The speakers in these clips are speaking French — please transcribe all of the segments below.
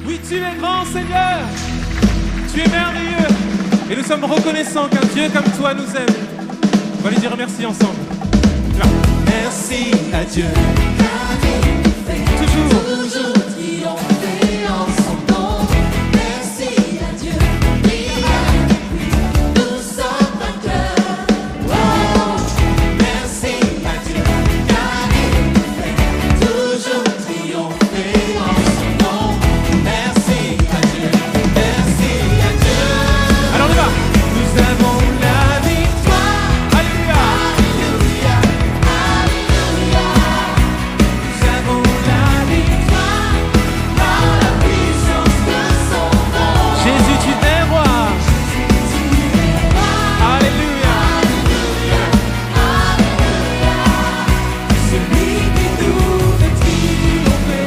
Oui, tu es grand, Seigneur. Tu es merveilleux. Et nous sommes reconnaissants qu'un Dieu comme toi nous aime. On va lui dire merci ensemble. Merci à Dieu. Toujours. Triompher en son nom. Merci à Dieu. Nous sommes vainqueurs. Oh, merci à Dieu. Car il nous fait toujours triompher en son nom. Merci à Dieu. Merci à Dieu. Alors on y va. Nous avons la victoire. Alléluia. Alléluia. Alléluia. Nous avons la victoire. Par la puissance de son nom. Jésus, tu es roi. Alléluia. Celui qui nous fait triompher,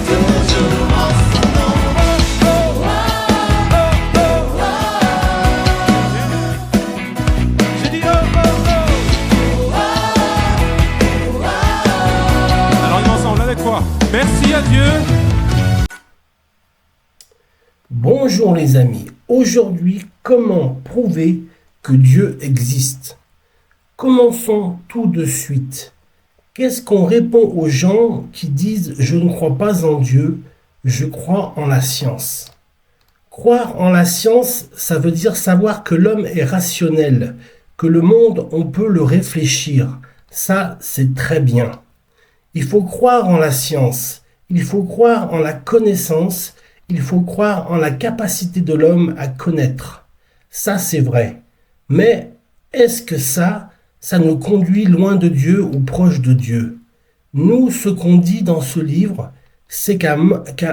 toujours en son nom. Je dis oh oh oh. Alors on est ensemble avec quoi? Merci à Dieu. Bonjour les amis, aujourd'hui comment prouver que Dieu existe? Commençons tout de suite. Qu'est-ce qu'on répond aux gens qui disent « je ne crois pas en Dieu, je crois en la science ». Croire en la science, ça veut dire savoir que l'homme est rationnel, que le monde, on peut le réfléchir. Ça, c'est très bien. Il faut croire en la science, il faut croire en la connaissance, il faut croire en la capacité de l'homme à connaître. Ça, c'est vrai. Mais est-ce que ça nous conduit loin de Dieu ou proche de Dieu? Nous, ce qu'on dit dans ce livre, c'est qu'à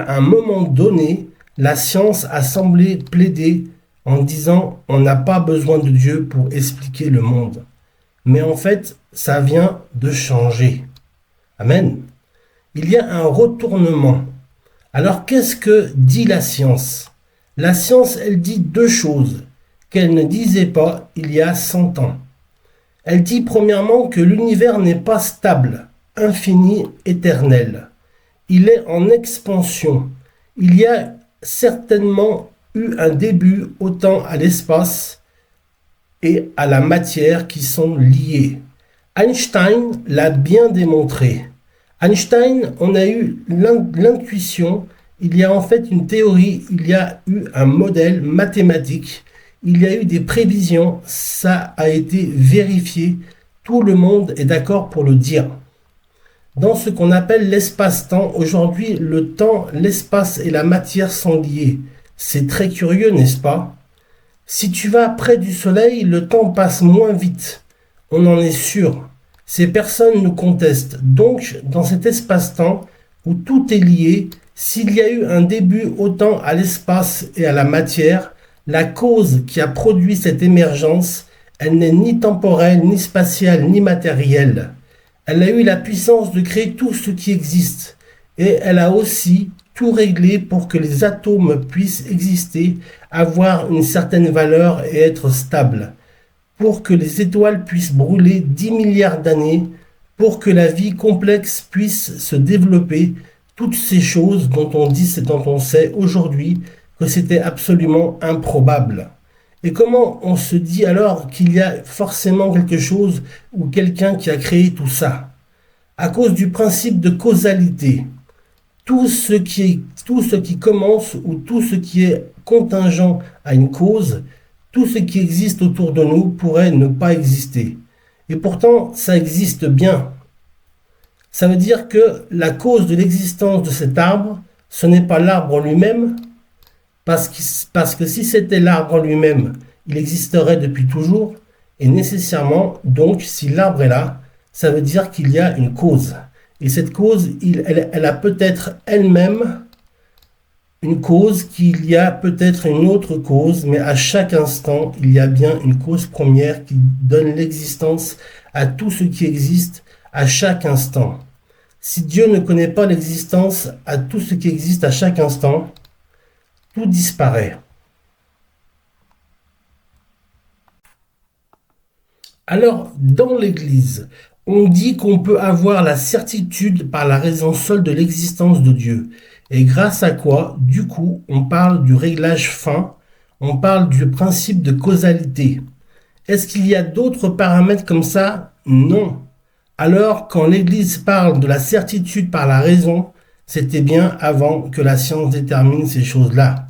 un moment donné, la science a semblé plaider en disant on n'a pas besoin de Dieu pour expliquer le monde. Mais en fait, ça vient de changer. Amen. Il y a un retournement. Alors qu'est-ce que dit la science? La science, elle dit deux choses qu'elle ne disait pas il y a 100 ans. Elle dit premièrement que l'univers n'est pas stable, infini, éternel. Il est en expansion. Il y a certainement eu un début autant à l'espace et à la matière qui sont liés. Einstein l'a bien démontré. Einstein, on a eu l'intuition, il y a en fait une théorie, il y a eu un modèle mathématique, il y a eu des prévisions, ça a été vérifié, tout le monde est d'accord pour le dire. Dans ce qu'on appelle l'espace-temps, aujourd'hui, le temps, l'espace et la matière sont liés. C'est très curieux, n'est-ce pas? Si tu vas près du soleil, le temps passe moins vite. On en est sûr. Ces personnes nous contestent. Donc, dans cet espace-temps où tout est lié, s'il y a eu un début autant à l'espace et à la matière, la cause qui a produit cette émergence, elle n'est ni temporelle, ni spatiale, ni matérielle. Elle a eu la puissance de créer tout ce qui existe. Et elle a aussi tout réglé pour que les atomes puissent exister, avoir une certaine valeur et être stables. Pour que les étoiles puissent brûler 10 milliards d'années, pour que la vie complexe puisse se développer, toutes ces choses dont on sait aujourd'hui que c'était absolument improbable. Et comment on se dit alors qu'il y a forcément quelque chose ou quelqu'un qui a créé tout ça? À cause du principe de causalité. Tout ce qui commence ou tout ce qui est contingent à une cause, tout ce qui existe autour de nous pourrait ne pas exister. Et pourtant, ça existe bien. Ça veut dire que la cause de l'existence de cet arbre, ce n'est pas l'arbre lui-même, parce que si c'était l'arbre lui-même, il existerait depuis toujours, et nécessairement, donc, si l'arbre est là, ça veut dire qu'il y a une cause. Et cette cause, elle a peut-être elle-même une cause, qu'il y a peut-être une autre cause, mais à chaque instant, il y a bien une cause première qui donne l'existence à tout ce qui existe à chaque instant. Si Dieu ne connaît pas l'existence à tout ce qui existe à chaque instant, tout disparaît. Alors, dans l'Église, on dit qu'on peut avoir la certitude par la raison seule de l'existence de Dieu. Et grâce à quoi, du coup, on parle du réglage fin, on parle du principe de causalité. Est-ce qu'il y a d'autres paramètres comme ça? Non. Alors, quand l'Église parle de la certitude par la raison, c'était bien avant que la science détermine ces choses-là.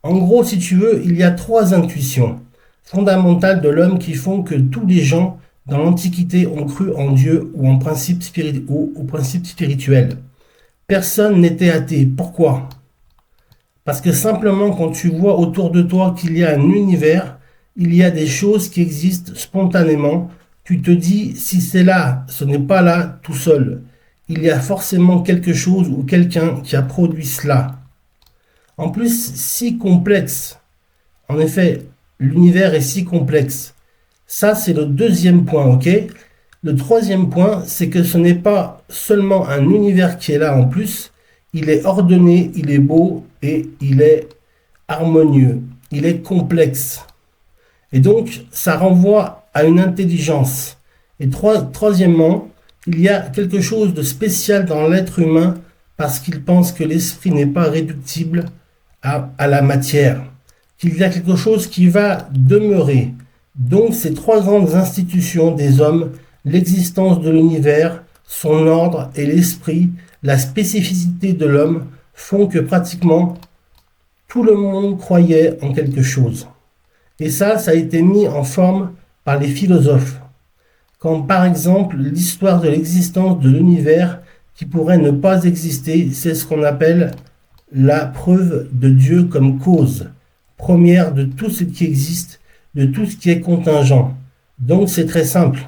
En gros, si tu veux, il y a trois intuitions fondamentales de l'homme qui font que tous les gens dans l'Antiquité ont cru en Dieu ou en principe au principe spirituel. Personne n'était athée. Pourquoi? Parce que simplement quand tu vois autour de toi qu'il y a un univers, il y a des choses qui existent spontanément. Tu te dis, si c'est là, ce n'est pas là tout seul. Il y a forcément quelque chose ou quelqu'un qui a produit cela. En plus, si complexe. En effet, l'univers est si complexe. Ça, c'est le deuxième point, ok? Le troisième point, c'est que ce n'est pas seulement un univers qui est là en plus, il est ordonné, il est beau et il est harmonieux, il est complexe. Et donc, ça renvoie à une intelligence. Et troisièmement, il y a quelque chose de spécial dans l'être humain parce qu'il pense que l'esprit n'est pas réductible à la matière, qu'il y a quelque chose qui va demeurer. Donc, ces trois grandes institutions des hommes, l'existence de l'univers, son ordre et l'esprit, la spécificité de l'homme, font que pratiquement tout le monde croyait en quelque chose. Et ça a été mis en forme par les philosophes. Comme par exemple l'histoire de l'existence de l'univers qui pourrait ne pas exister, c'est ce qu'on appelle la preuve de Dieu comme cause première de tout ce qui existe, de tout ce qui est contingent. Donc c'est très simple.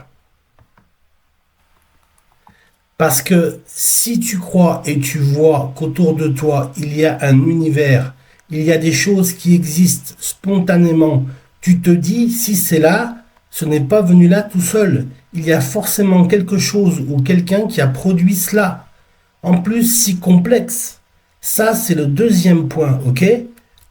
Parce que si tu crois et tu vois qu'autour de toi, il y a un univers, il y a des choses qui existent spontanément, tu te dis, si c'est là, ce n'est pas venu là tout seul. Il y a forcément quelque chose ou quelqu'un qui a produit cela. En plus, si complexe. Ça, c'est le deuxième point, ok?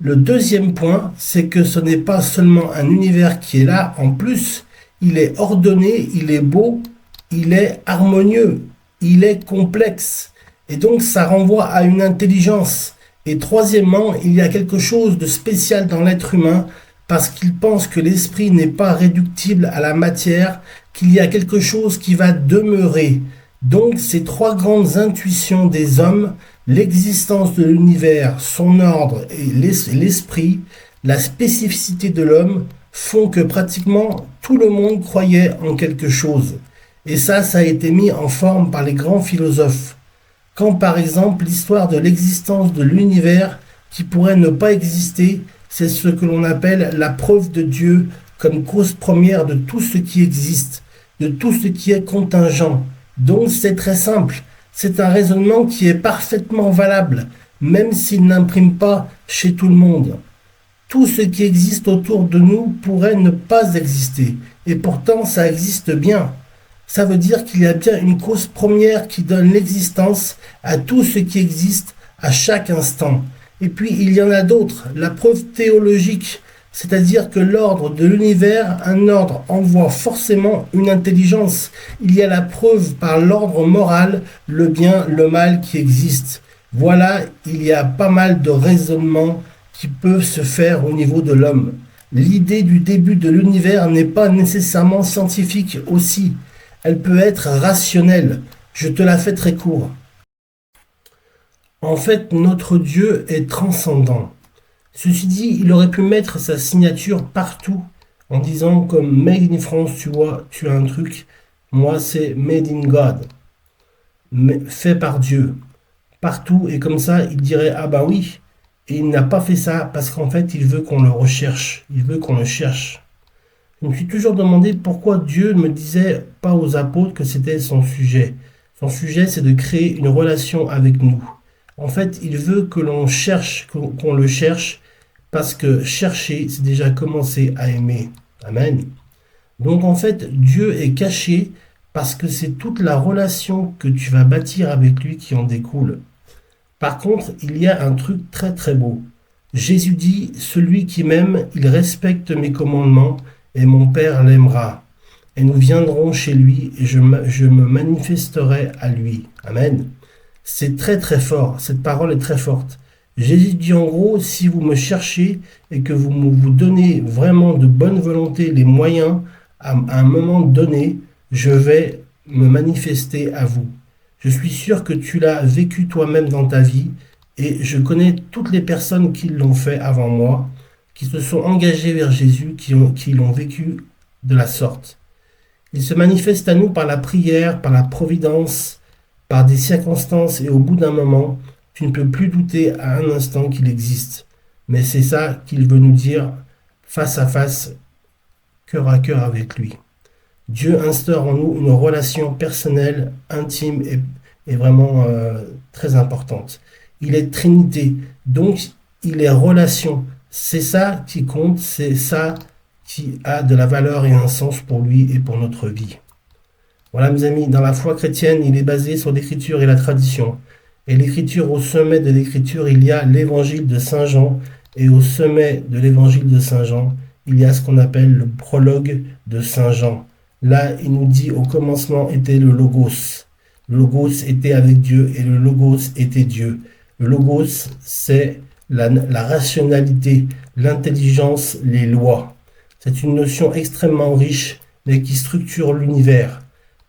Le deuxième point, c'est que ce n'est pas seulement un univers qui est là, en plus, il est ordonné, il est beau, il est harmonieux. Il est complexe et donc ça renvoie à une intelligence. Et troisièmement, il y a quelque chose de spécial dans l'être humain parce qu'il pense que l'esprit n'est pas réductible à la matière, qu'il y a quelque chose qui va demeurer. Donc ces trois grandes intuitions des hommes, l'existence de l'univers, son ordre et l'esprit, la spécificité de l'homme, font que pratiquement tout le monde croyait en quelque chose. Et ça a été mis en forme par les grands philosophes. Quand par exemple l'histoire de l'existence de l'univers qui pourrait ne pas exister, c'est ce que l'on appelle la preuve de Dieu comme cause première de tout ce qui existe, de tout ce qui est contingent. Donc c'est très simple, c'est un raisonnement qui est parfaitement valable, même s'il n'imprime pas chez tout le monde. Tout ce qui existe autour de nous pourrait ne pas exister, et pourtant ça existe bien. Ça veut dire qu'il y a bien une cause première qui donne l'existence à tout ce qui existe à chaque instant. Et puis il y en a d'autres, la preuve théologique, c'est-à-dire que l'ordre de l'univers, un ordre envoie forcément une intelligence. Il y a la preuve par l'ordre moral, le bien, le mal qui existe. Voilà, il y a pas mal de raisonnements qui peuvent se faire au niveau de l'homme. L'idée du début de l'univers n'est pas nécessairement scientifique aussi. Elle peut être rationnelle. Je te la fais très court. En fait, notre Dieu est transcendant. Ceci dit, il aurait pu mettre sa signature partout en disant comme Made in France, tu vois, tu as un truc. Moi, c'est Made in God. Fait par Dieu. Partout. Et comme ça, il dirait, ah bah oui. Et il n'a pas fait ça parce qu'en fait, il veut qu'on le recherche. Il veut qu'on le cherche. Je me suis toujours demandé pourquoi Dieu ne me disait pas aux apôtres que c'était son sujet. Son sujet, c'est de créer une relation avec nous. En fait, il veut que l'on cherche, qu'on le cherche, parce que chercher, c'est déjà commencer à aimer. Amen. Donc en fait, Dieu est caché parce que c'est toute la relation que tu vas bâtir avec lui qui en découle. Par contre, il y a un truc très très beau. Jésus dit, celui qui m'aime, il respecte mes commandements, et mon Père l'aimera. Et nous viendrons chez lui et je me manifesterai à lui. Amen. C'est très très fort, cette parole est très forte. Jésus dit en gros, si vous me cherchez et que vous donnez vraiment de bonne volonté les moyens, à un moment donné, je vais me manifester à vous. Je suis sûr que tu l'as vécu toi-même dans ta vie et je connais toutes les personnes qui l'ont fait avant moi, qui se sont engagées vers Jésus, qui l'ont vécu de la sorte. Il se manifeste à nous par la prière, par la providence, par des circonstances et au bout d'un moment, tu ne peux plus douter à un instant qu'il existe. Mais c'est ça qu'il veut nous dire face à face, cœur à cœur avec lui. Dieu instaure en nous une relation personnelle, intime et vraiment très importante. Il est Trinité, donc il est relation. C'est ça qui compte, c'est ça qui a de la valeur et un sens pour lui et pour notre vie. Voilà mes amis, dans la foi chrétienne, il est basé sur l'écriture et la tradition. Et l'écriture, au sommet de l'écriture, il y a l'évangile de Saint Jean. Et au sommet de l'évangile de Saint Jean, il y a ce qu'on appelle le prologue de Saint Jean. Là, il nous dit au commencement était le Logos. Le Logos était avec Dieu et le Logos était Dieu. Le Logos, c'est la rationalité, l'intelligence, les lois. C'est une notion extrêmement riche, mais qui structure l'univers.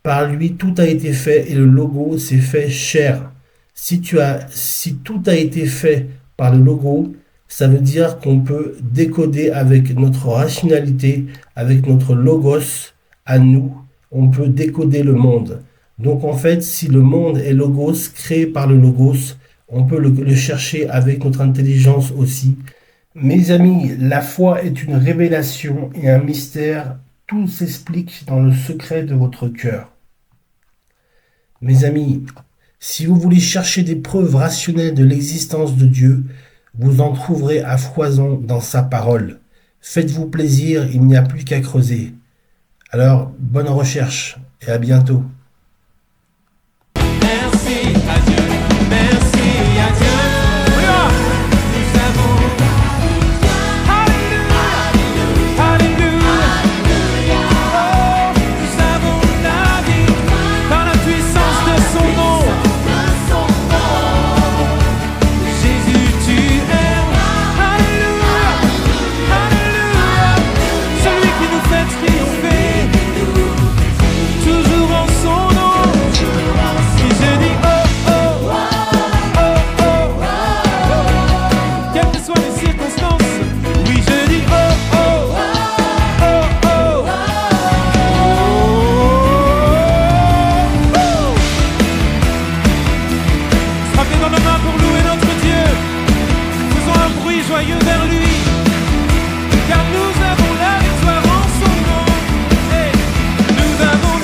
Par lui, tout a été fait et le Logos s'est fait chair. Si tout a été fait par le Logos, ça veut dire qu'on peut décoder avec notre rationalité, avec notre Logos à nous, on peut décoder le monde. Donc en fait, si le monde est Logos, créé par le Logos, on peut le chercher avec notre intelligence aussi. Mes amis, la foi est une révélation et un mystère. Tout s'explique dans le secret de votre cœur. Mes amis, si vous voulez chercher des preuves rationnelles de l'existence de Dieu, vous en trouverez à foison dans sa parole. Faites-vous plaisir, il n'y a plus qu'à creuser. Alors, bonne recherche et à bientôt. Merci à Dieu, merci à Dieu. Nous avons Alléluia, Alléluia. Oh, nous avons la vie par la puissance de son nom. Jésus, tu es Alléluia, Alléluia. Celui qui nous fait triompher, toujours en son nom. Et je dis oh, oh, oh, oh, oh. Quelles que soient les circonstances, oui je dis oh, oh, oh, oh, oh. Frappez dans nos mains pour louer notre Dieu. Faisons un bruit joyeux vers lui, car nous avons la victoire en son nom. Hey, nous avons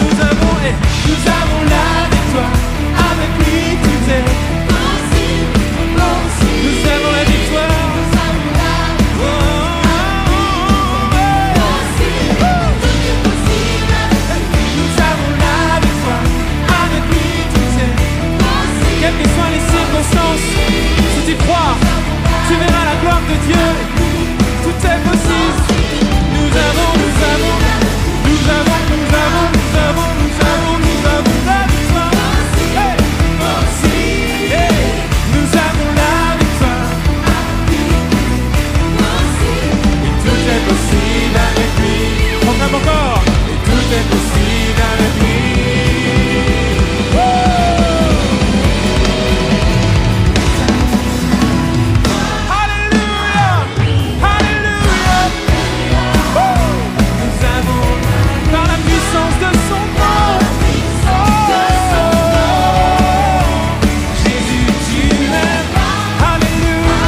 la victoire. Avec lui tout est possible. Nous avons la victoire. Oh, oh, oh, oh. Nous avons la victoire. Avec lui tout est possible. Quelles que soient les circonstances, si tu crois, tu verras la gloire de Dieu. Tout est possible. Nous avons la victoire. Hey, hey, nous avons la victoire. Et tout est possible avec lui. Proclame encore. Et tout est possible avec lui. Alléluia, Alléluia. Nous avons par la puissance de son nom. Jésus, tu m'aimes. Alléluia,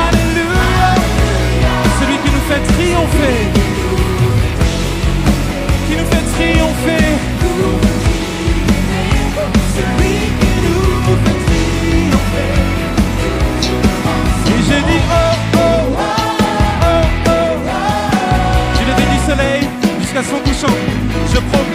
Alléluia. Celui qui nous fait triompher. Qui nous fait triompher. Celui qui nous fait triompher. Et je dis oh, oh, oh, oh. Je le bénis du soleil jusqu'à son couchant. Je proclame.